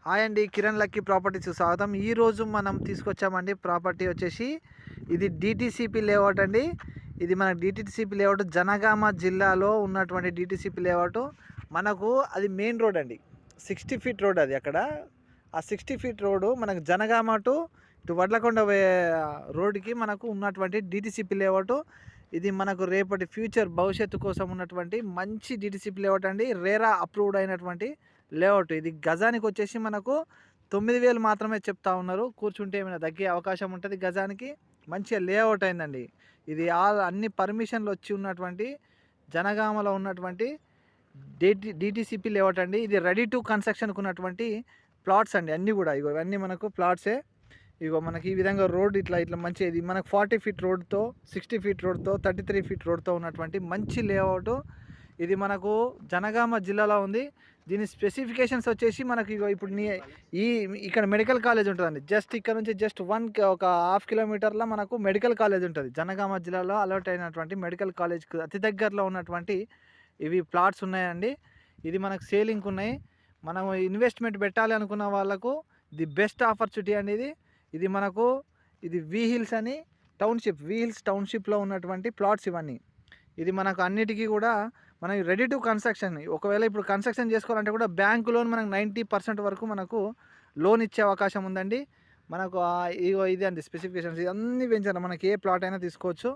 Hi అండి, Kiran lucky properties స్వాగతం. ఈరోజు మనం తీసుకొచ్చామండి ప్రాపర్టీ వచ్చేసి ఇది డిటిసిపి లేఅవుట్ అండి. ఇది మన డిటిసిపి లేఅవుట్ జనగామ జిల్లాలో ఉన్నటువంటి డిటిసిపి లేఅవుట్. మనకు అది మెయిన్ రోడ్ అండి, 60 ఫీట్ రోడ్. అది అక్కడ ఆ 60 ఫీట్ రోడ్డు మనకు జనగామ ఇటు వడ్లకొండ రోడ్డుకి మనకు ఉన్నటువంటి డిటిసిపి లేఅవుట్. ఇది మనకు రేపటి ఫ్యూచర్ భవిష్యత్తు కోసం ఉన్నటువంటి మంచి డిటిసిపి లేఅవుట్ అండి. రేరా అప్రూవ్డ్ అయినటువంటి లేఅవుట్. ఇది గజానికి వచ్చేసి మనకు 9,000 మాత్రమే చెప్తా ఉన్నారు. కూర్చుంటే ఏమైనా తగ్గే అవకాశం ఉంటుంది. గజానికి మంచిగా లేఅవుట్ అయిందండి. ఇది అన్ని పర్మిషన్లు వచ్చి ఉన్నటువంటి జనగామలో ఉన్నటువంటి డిటిసిపి లేఅవుట్ అండి. ఇది రెడీ టు కన్స్ట్రక్షన్కు ఉన్నటువంటి ప్లాట్స్ అండి. అన్నీ కూడా ఇవన్నీ మనకు ప్లాట్సే. మనకి ఈ విధంగా రోడ్ ఇట్లా మంచి, ఇది మనకు 40 ఫీట్ రోడ్తో, 60 ఫీట్ రోడ్తో, 33 ఫీట్ రోడ్తో ఉన్నటువంటి మంచి లేఅవుట్. ఇది మనకు జనగామ జిల్లాలో ఉంది. దీని స్పెసిఫికేషన్స్ వచ్చేసి మనకి ఇప్పుడు ఇక్కడ మెడికల్ కాలేజ్ ఉంటుందండి. జస్ట్ ఇక్కడ నుంచి ఒక ½ కిలోమీటర్లో మనకు మెడికల్ కాలేజ్ ఉంటుంది. జనగామ జిల్లాలో అలర్ట్ అయినటువంటి మెడికల్ కాలేజ్కి అతి దగ్గరలో ఉన్నటువంటి ఇవి ప్లాట్స్ ఉన్నాయండి. ఇది మనకు సేలింగ్కి ఉన్నాయి. మనం ఇన్వెస్ట్మెంట్ పెట్టాలి అనుకున్న వాళ్ళకు ది బెస్ట్ ఆపర్చునిటీ అండి ఇది మనకు. ఇది వి హిల్స్ అని టౌన్షిప్లో ఉన్నటువంటి ప్లాట్స్ ఇవన్నీ. ఇది మనకు అన్నిటికీ కూడా మనకి రెడీ టు కన్స్ట్రక్షన్. ఒకవేళ ఇప్పుడు కన్స్ట్రక్షన్ చేసుకోవాలంటే కూడా బ్యాంకు లోన్ మనకు 90% వరకు మనకు లోన్ ఇచ్చే అవకాశం ఉందండి. మనకు ఇది అండి స్పెసిఫికేషన్స్. ఇవన్నీ పెంచారు. మనకి ఏ ప్లాట్ అయినా తీసుకోవచ్చు.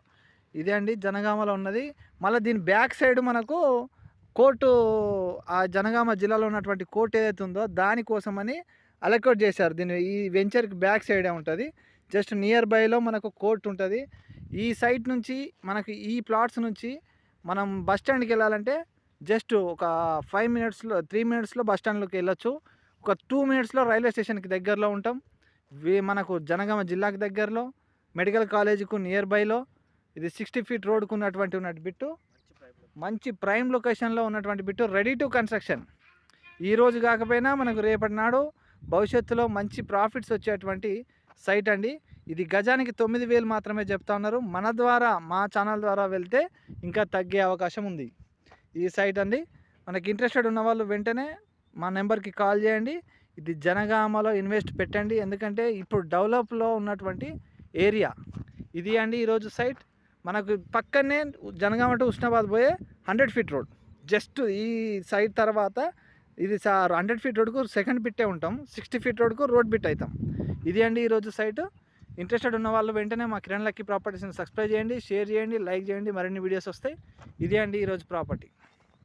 ఇదే అండి జనగామలో ఉన్నది. మళ్ళీ దీని బ్యాక్ సైడ్ మనకు కోర్టు, ఆ జనగామ జిల్లాలో ఉన్నటువంటి కోర్టు ఏదైతే ఉందో దానికోసమని అలొకేట్ చేశారు. దీన్ని ఈ వెంచర్కి బ్యాక్ సైడే ఉంటుంది. జస్ట్ నియర్ బైలో మనకు కోర్టు ఉంటుంది. ఈ సైట్ నుంచి మనకి ఈ ప్లాట్స్ నుంచి మనం బస్ స్టాండ్కి వెళ్ళాలంటే జస్ట్ ఒక 3 మినిట్స్లో బస్ స్టాండ్లోకి వెళ్ళొచ్చు. ఒక 2 మినిట్స్లో రైల్వే స్టేషన్కి దగ్గరలో ఉంటాం. మనకు జనగామ జిల్లాకి దగ్గరలో, మెడికల్ కాలేజీకు నియర్ బైలో, ఇది 60 ఫీట్ రోడ్కు ఉన్నటువంటి బిట్టు, మంచి ప్రైమ్ లొకేషన్లో ఉన్నటువంటి బిట్టు, రెడీ టు కన్స్ట్రక్షన్. ఈరోజు కాకపోయినా మనకు రేపటి నాడు భవిష్యత్తులో మంచి ప్రాఫిట్స్ వచ్చేటువంటి సైట్ అండి. ఇది గజానికి 9,000 మాత్రమే చెప్తా ఉన్నారు. మా ఛానల్ ద్వారా వెళ్తే ఇంకా తగ్గే అవకాశం ఉంది. ఈ సైట్ అండి. మనకి ఇంట్రెస్టెడ్ ఉన్న వాళ్ళు వెంటనే మా నెంబర్కి కాల్ చేయండి. ఇది జనగామలో ఇన్వెస్ట్ పెట్టండి. ఎందుకంటే ఇప్పుడు డెవలప్లో ఉన్నటువంటి ఏరియా ఇది అండి. ఈరోజు సైట్ మనకు పక్కనే జనగామ టు ఉస్నాబాద్ పోయే 100 ఫీట్ రోడ్. జస్ట్ ఈ సైట్ తర్వాత ఇది 100 ఫీట్ రోడ్కు సెకండ్ బిట్టే ఉంటాం. 60 ఫీట్ రోడ్కు రోడ్ బిట్ అవుతాం. ఇది అండి ఈరోజు సైట్. ఇంట్రెస్టెడ్ ఉన్న వాళ్ళు వెంటనే మా కిరణ్ లక్కీ ప్రాపర్టీస్ని సబ్స్క్రైబ్ చేయండి, షేర్ చేయండి, లైక్ చేయండి. మరిన్ని వీడియోస్ వస్తాయి. ఇదే అండి ఈరోజు ప్రాపర్టీ.